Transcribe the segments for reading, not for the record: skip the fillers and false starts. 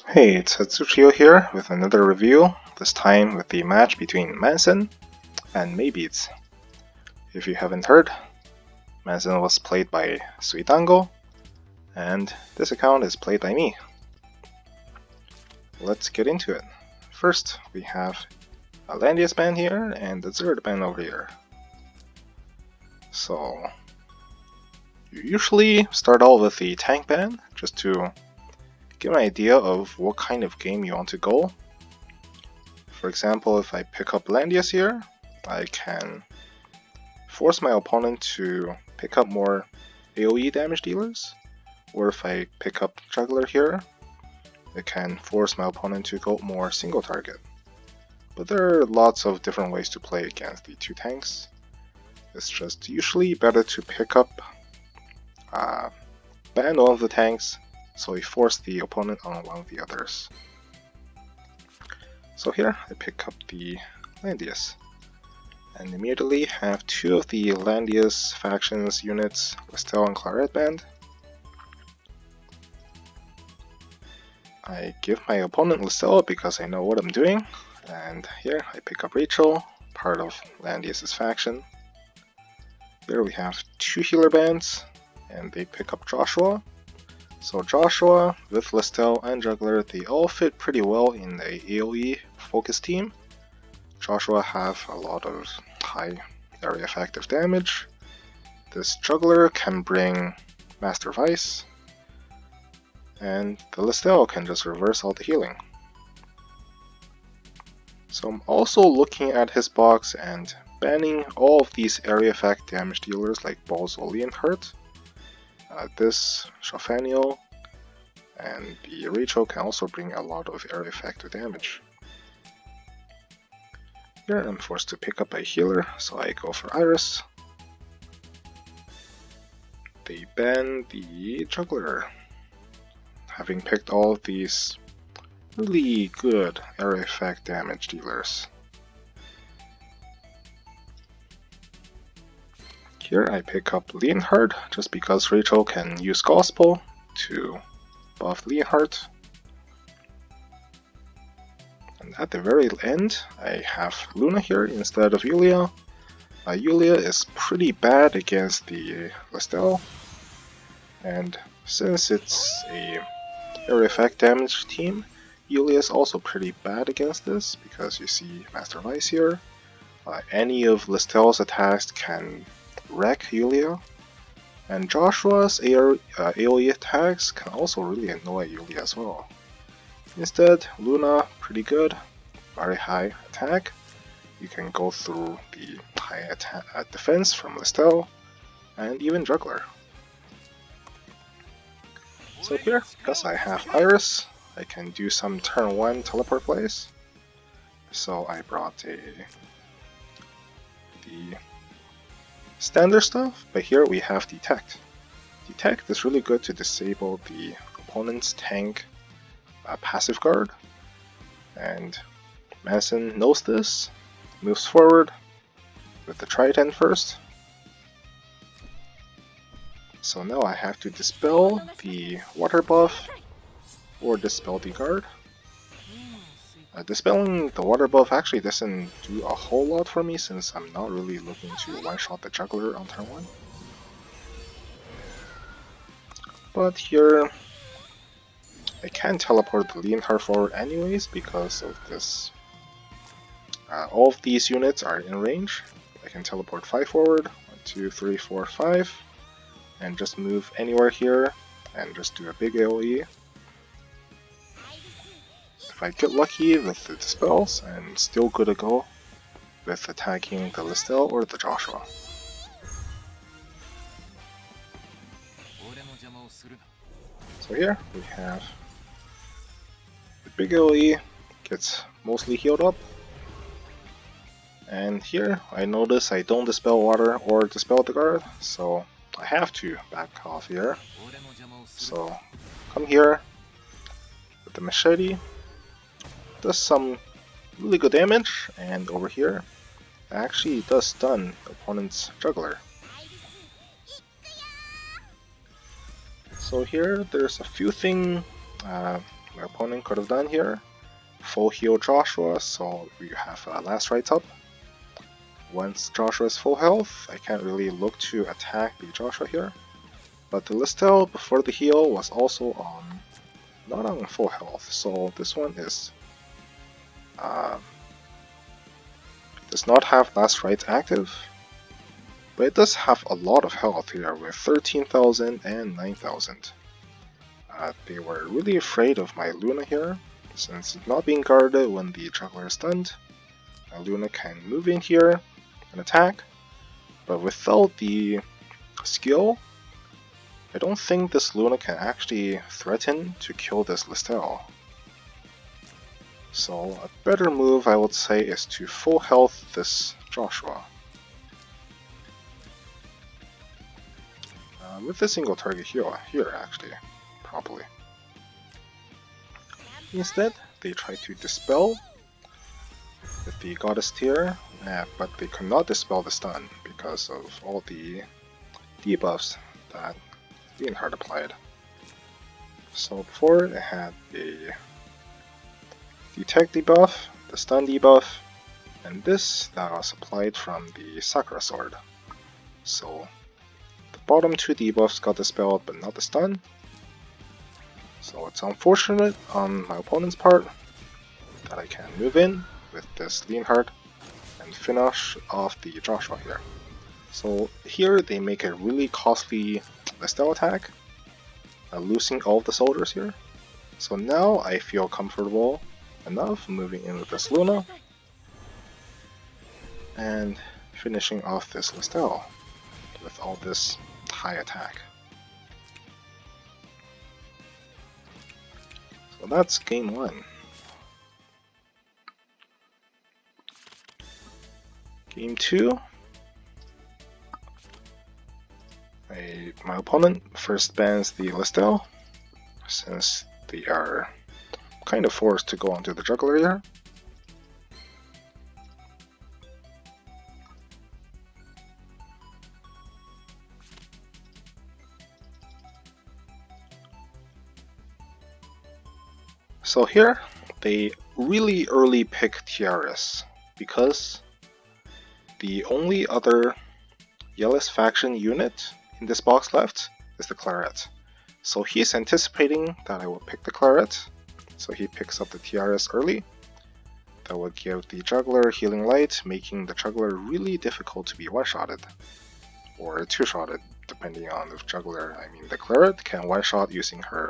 Hey, it's Hatsuchio here with another review, this time with the match between Manson and Maybz. If you haven't heard, Manson was played by Suitango, and this account is played by me. Let's get into it. First, we have a Landius band here and a Zerd band over here. So, you usually start out with the tank band, just to get an idea of what kind of game you want to go. For example, if I pick up Landius here, I can force my opponent to pick up more AoE damage dealers, or if I pick up Juggler here, it can force my opponent to go more single target. But there are lots of different ways to play against the two tanks. It's just usually better to pick up ban one of the tanks, so we force the opponent on one of the others. So here I pick up the Landius, and immediately have two of the Landius factions units, Listel and Claret band. I give my opponent Listel because I know what I'm doing, and here I pick up Rachel, part of Landius' faction. Here we have two healer bands, and they pick up Joshua. So Joshua with Listel and Juggler, they all fit pretty well in a AoE focus team. Joshua have a lot of high area effective damage. This Juggler can bring Master Vice, and the Listel can just reverse all the healing. So I'm also looking at his box and banning all of these area effect damage dealers like Balls, Oli, and Hurt. This Shofaniel and the Rachel can also bring a lot of area effective damage. Here I'm forced to pick up a healer, so I go for Iris. They ban the Juggler, having picked all of these really good area effect damage dealers. Here I pick up Leonhard, just because Rachel can use Gospel to buff Leonhard. And at the very end, I have Luna here instead of Yulia. Yulia is pretty bad against the Listel, and since it's a area effect damage team, Yulia is also pretty bad against this, because you see Master Vice here. Any of Listel's attacks can wreck Yulia, and Joshua's AoE attacks can also really annoy Yulia as well. Instead, Luna, pretty good, very high attack. You can go through the high defense from Listel, and even Juggler. So here, because I have Iris, I can do some turn 1 teleport plays. So I brought the standard stuff, but here we have Detect. Detect is really good to disable the opponent's tank passive guard, and Manson knows this, moves forward with the Trident first. So now I have to dispel the water buff or dispel the guard. Dispelling the water buff actually doesn't do a whole lot for me, since I'm not really looking to one-shot the Juggler on turn 1. But here I can teleport the Leonhard forward anyways because of this. All of these units are in range. I can teleport 5 forward, 1, 2, 3, 4, 5, and just move anywhere here and just do a big AoE. If I get lucky with the dispels, I'm still good to go with attacking the Listel or the Joshua. So here we have the big AoE gets mostly healed up, and here I notice I don't dispel water or dispel the guard, so I have to back off here. So come here with the machete, does some really good damage, and over here actually does stun the opponent's Juggler. So here there's a few things my opponent could have done here. Full heal Joshua, so we have last rights up. Once Joshua is full health, I can't really look to attack the Joshua here. But the Listel before the heal was also not on full health, so this one is does not have last rights active. But it does have a lot of health here with 13,000 and 9,000. They were really afraid of my Luna here, since it's not being guarded when the juggler is stunned. My Luna can move in here and attack, but without the skill, I don't think this Luna can actually threaten to kill this Listel. So a better move I would say is to full health this Joshua. With a single target here actually, probably. Instead, they try to dispel with the Goddess tier, but they could not dispel the stun because of all the debuffs that Leonhard applied. So before it had the Detect debuff, the stun debuff, and this that was applied from the Sakura sword. So the bottom two debuffs got dispelled but not the stun. So it's unfortunate on my opponent's part that I can move in with this Leonhard and finish off the Joshua here. So here they make a really costly Listel attack, losing all of the soldiers here. So now I feel comfortable enough moving in with this Luna and finishing off this Listel with all this high attack. So that's game 1. Game 2, my opponent first bans the Listel, since they are kind of forced to go onto the juggler here. So here, they really early pick TRS, because the only other Yellis faction unit in this box left is the Claret. So he's anticipating that I will pick the Claret, so he picks up the TRS early. That will give the juggler healing light, making the juggler really difficult to be one-shotted, or two-shotted, depending on the juggler. I mean, the Claret can one-shot using her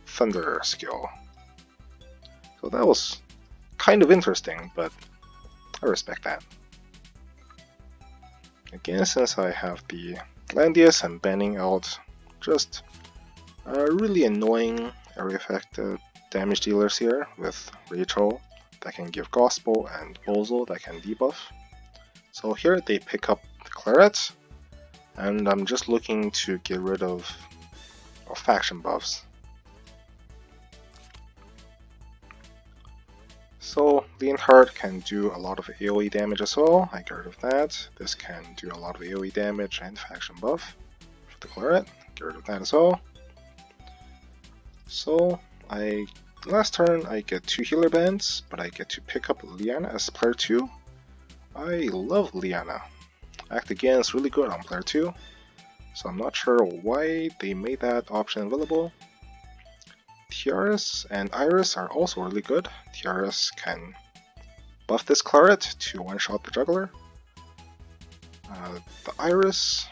Thunder skill. So that was kind of interesting, but I respect that. Again, since I have the Landius, I'm banning out just really annoying area effect damage dealers here with Rachel that can give Gospel and Bozo that can debuff. So here they pick up the Claret, and I'm just looking to get rid of faction buffs. So Leonhard can do a lot of AoE damage as well, I get rid of that. This can do a lot of AoE damage and faction buff for the Claret, get rid of that as well. So last turn I get 2 healer bands, but I get to pick up Liana as player 2. I love Liana. Act Again is really good on player 2, so I'm not sure why they made that option available. Tiaras and Iris are also really good. Tiaras can buff this Claret to one-shot the juggler. The Iris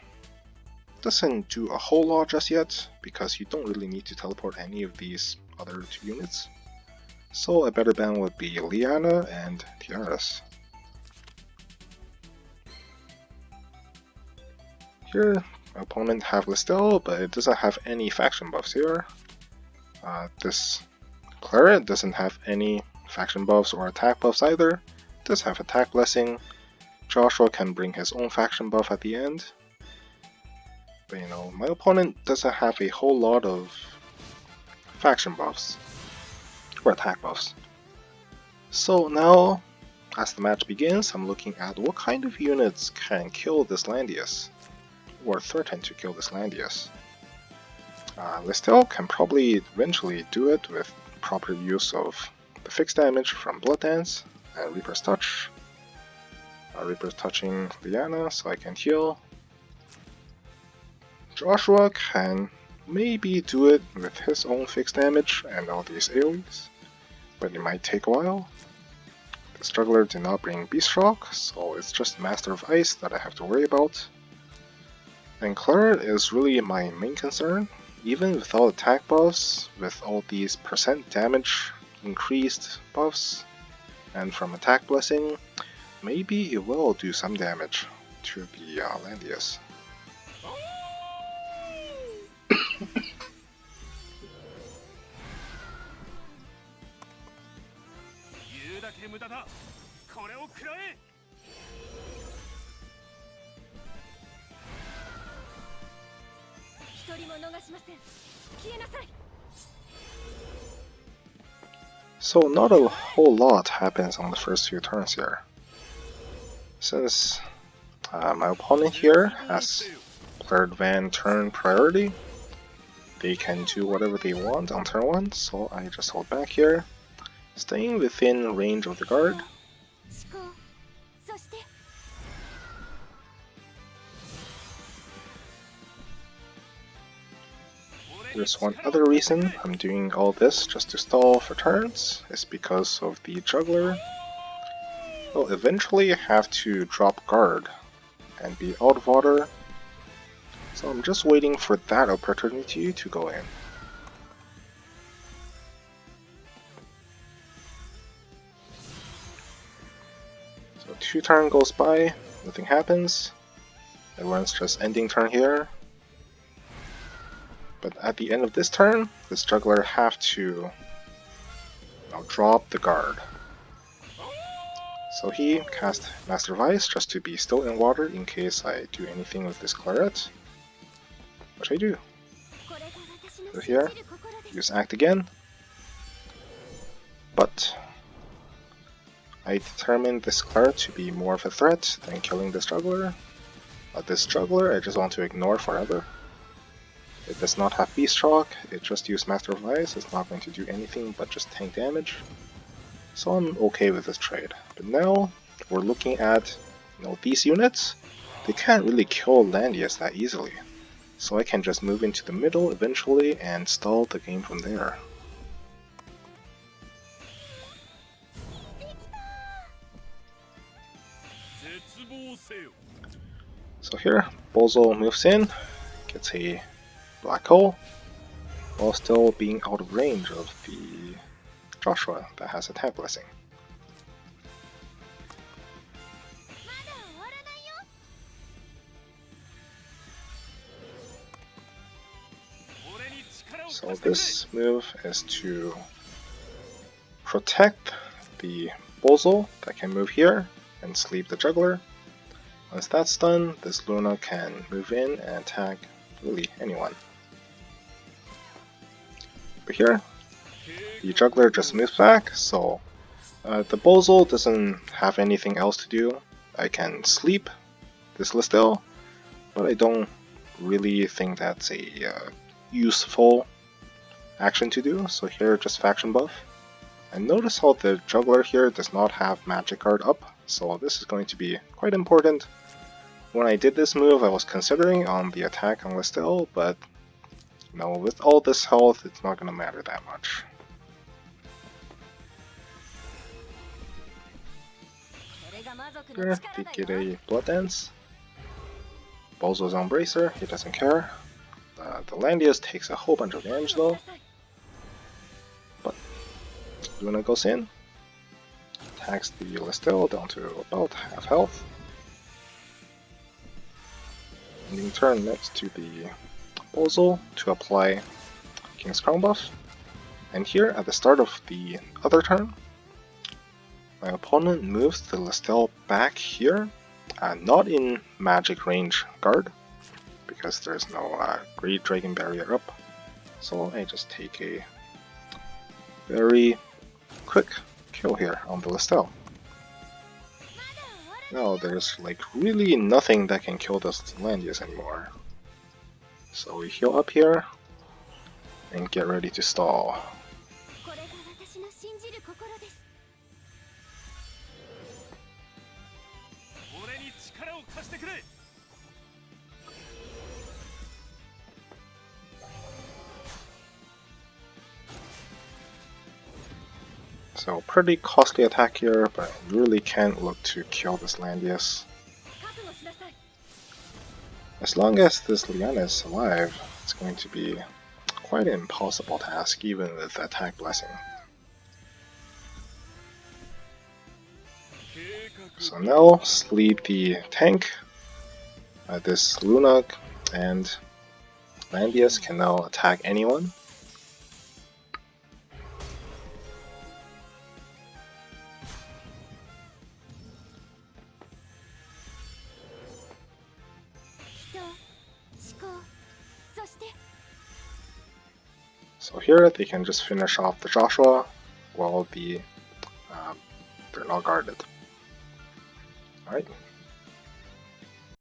doesn't do a whole lot just yet, because you don't really need to teleport any of these other 2 units. So a better ban would be Liana and Tiaras. Here, my opponent have Listel, but it doesn't have any faction buffs here. This Claret doesn't have any faction buffs or attack buffs either. It does have attack blessing. Joshua can bring his own faction buff at the end. But my opponent doesn't have a whole lot of faction buffs or attack buffs. So now, as the match begins, I'm looking at what kind of units can kill this Landius, or threaten to kill this Landius. Listel can probably eventually do it with proper use of the fixed damage from Blood Dance and Reaper's Touch. Reaper's touching Liana so I can heal. Joshua can maybe do it with his own fixed damage and all these AoEs, but it might take a while. The Struggler did not bring Beast Shock, so it's just Master of Ice that I have to worry about. And Claret is really my main concern. Even without attack buffs, with all these percent damage increased buffs, and from attack blessing, maybe it will do some damage to the Landius. So not a whole lot happens on the first few turns here. Since my opponent here has Claret Van turn priority, they can do whatever they want on turn 1, so I just hold back here, staying within range of the guard. There's one other reason I'm doing all this just to stall for turns, is because of the Juggler. Will eventually have to drop guard and be out of water, so I'm just waiting for that opportunity to go in. So 2 turns goes by, nothing happens, everyone's just ending turn here. But at the end of this turn, this Juggler have to drop the guard. So he cast Master of Ice just to be still in water in case I do anything with this Claret, which I do. So here, use Act again, but I determined this Claret to be more of a threat than killing this Juggler. But this Juggler I just want to ignore forever. It does not have Beast Shock, it just used Master of Ice, it's not going to do anything but just tank damage. So I'm okay with this trade. But now we're looking at these units. They can't really kill Landius that easily. So I can just move into the middle eventually and stall the game from there. So here, Bozo moves in, gets a black hole, while still being out of range of the Joshua that has attack blessing. So this move is to protect the Bozo that can move here and sleep the Juggler. Once that's done, this Luna can move in and attack really anyone. But here, the Juggler just moves back, so the Bozo doesn't have anything else to do. I can sleep this Listel, but I don't really think that's a useful action to do, so here just faction buff. And notice how the Juggler here does not have Magic Guard up, so this is going to be quite important. When I did this move I was considering on the attack on Listel, but with all this health it's not going to matter that much. Here, they get a Blood Dance. Bozo's on Bracer, he doesn't care. The Landius takes a whole bunch of damage though. But Luna goes in, attacks the Listel down to about half health. Ending turn next to the Bozo to apply King's Crown buff. And here at the start of the other turn, my opponent moves the Listel back here, not in magic range guard, because there's no Great Dragon Barrier up, so I just take a very quick kill here on the Listel. Now there's like really nothing that can kill this Landius anymore. So we heal up here, and get ready to stall. So pretty costly attack here, but really can't look to kill this Landius. As long as this Liana is alive, it's going to be quite an impossible task, even with attack blessing. So now sleep the tank. This Luna and Landius can now attack anyone. So here they can just finish off the Joshua while they're not guarded. Alright,